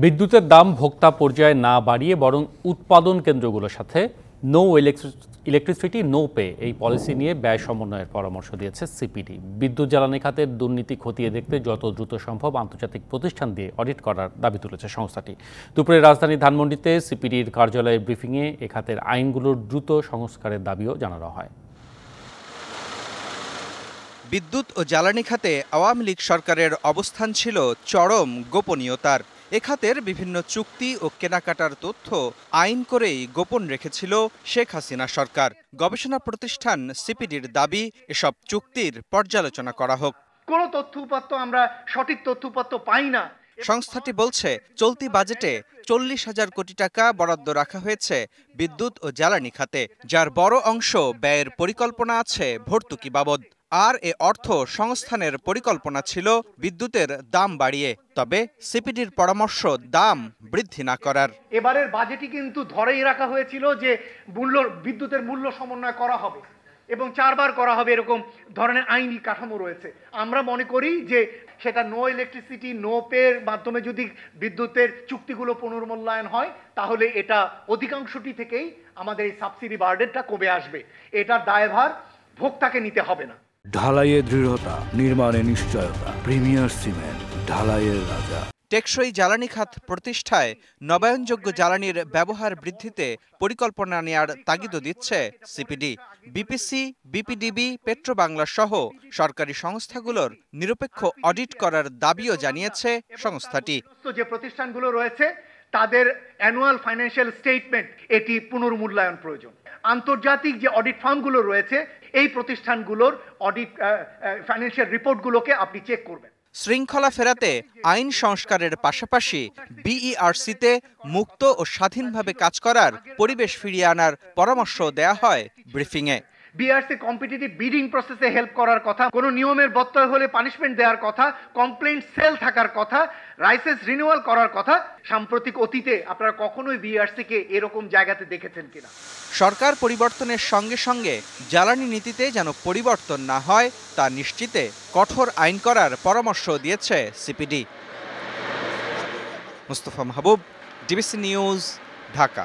বিদ্যুতের দাম ভোক্তা পর্যায়ে না বাড়িয়ে বরং উৎপাদন কেন্দ্রগুলোর সাথে নো ইলেকট্রিসিটি নো পে এই পলিসি নিয়ে ব্যয় সমন্বয়ের পরামর্শ দিয়েছে সিপিডি। বিদ্যুৎ জ্বালানি খাতের দুর্নীতি খতিয়ে দেখতে যত দ্রুত সম্ভব আন্তর্জাতিক প্রতিষ্ঠান দিয়ে অডিট করার দাবি তুলেছে সংস্থাটি। দুপুরে রাজধানীর ধানমন্ডিতে সিপিডির কার্যালয়ের ব্রিফিংয়ে এ খাতের আইনগুলোর দ্রুত সংস্কারের দাবিও জানানো হয়। বিদ্যুৎ ও জ্বালানি খাতে আওয়ামী লীগ সরকারের অবস্থান ছিল চরম গোপনীয়তার। এ খাতের বিভিন্ন চুক্তি ও কেনাকাটার তথ্য আইন করেই গোপন রেখেছিল শেখ হাসিনা সরকার। গবেষণা প্রতিষ্ঠান সিপিডির দাবি, এসব চুক্তির পর্যালোচনা করা হোক। কোনো তথ্য উপাত্ত আমরা সঠিক তথ্য উপাত্ত পাই না। সংস্থাটি বলছে, চলতি বাজেটে 40,000 কোটি টাকা বরাদ্দ রাখা হয়েছে বিদ্যুৎ ও জ্বালানি খাতে, যার বড় অংশ ব্যয়ের পরিকল্পনা আছে ভর্তুকি বাবদ। আর এ অর্থ সংস্থানের পরিকল্পনা ছিল বিদ্যুতের দাম বাড়িয়ে, তবে সিপিডির পরামর্শ দাম বৃদ্ধি না করার। এবারের বাজেটে কিন্তু ধরেই রাখা হয়েছিল যে বিদ্যুতের মূল্য সমন্বয় করা হবে এবং 4 বার করা হবে, এরকম ধরনের আইনি কাঠামো রয়েছে। আমরা মনে করি যে সেটা নো ইলেকট্রিসিটি নো পের মাধ্যমে যদি বিদ্যুতের চুক্তিগুলো পুনর্মূল্যায়ন হয়, তাহলে এটা অধিকাংশটি থেকেই আমাদের এই সাবসিডি বার্ডেনটা কমে আসবে। এটার দায়ভার ভোক্তাকে নিতে হবে না। ঢালাইয়ের দৃঢ়তা, নির্মাণে নিশ্চয়তা, প্রিমিয়ার সিমেন্ট, ঢালাইয়ের রাজা। টেকসই জ্বালানি খাত প্রতিষ্ঠায় নবায়নযোগ্য জ্বালানির ব্যবহার বৃদ্ধিতে পরিকল্পনা নেয়ার তাগিদও দিচ্ছে সিপিডি। বিপিসি, বিপিডিবি, পেট্রোবাংলা সহ সরকারি সংস্থাগুলোর নিরপেক্ষ অডিট করার দাবিও জানিয়েছে সংস্থাটি। যে প্রতিষ্ঠানগুলো রয়েছে তাদের অ্যানুয়াল ফাইন্যান্সিয়াল স্টেটমেন্ট এটি পুনর্মূল্যায়ন প্রয়োজন। আন্তর্জাতিক যে অডিট ফার্মগুলো রয়েছে এই প্রতিষ্ঠানগুলোর অডিট ফাইন্যান্সিয়াল রিপোর্টগুলোকে আপনি চেক করবেন। শৃঙ্খলা ফেরাতে আইন সংস্কারের পাশাপাশি বিইআরসিতে মুক্ত ও স্বাধীনভাবে কাজ করার পরিবেশ ফিরিয়ে আনার পরামর্শ দেয়া হয় ব্রিফিংয়ে। বিআরসি কম্পিটিটিভ বিডিং প্রসেসে হেল্প করার কথা, কোনো নিয়মের ব্যত্যয় হলে পানিশমেন্ট দেওয়ার কথা, কমপ্লেইন্ট সেল থাকার কথা, লাইসেন্স রিনিউয়াল করার কথা। সাম্প্রতিক অতীতে আপনারা কখনোই বিআরসি কে এরকম জায়গাতে দেখেছেন কিনা? সরকার পরিবর্তনের সঙ্গে সঙ্গে জ্বালানি নীতিতে যেন পরিবর্তন না হয় তা নিশ্চিতে কঠোর আইন করার পরামর্শ দিয়েছে সিপিডি। মুস্তফা মাহবুব, ডিবিসি নিউজ, ঢাকা।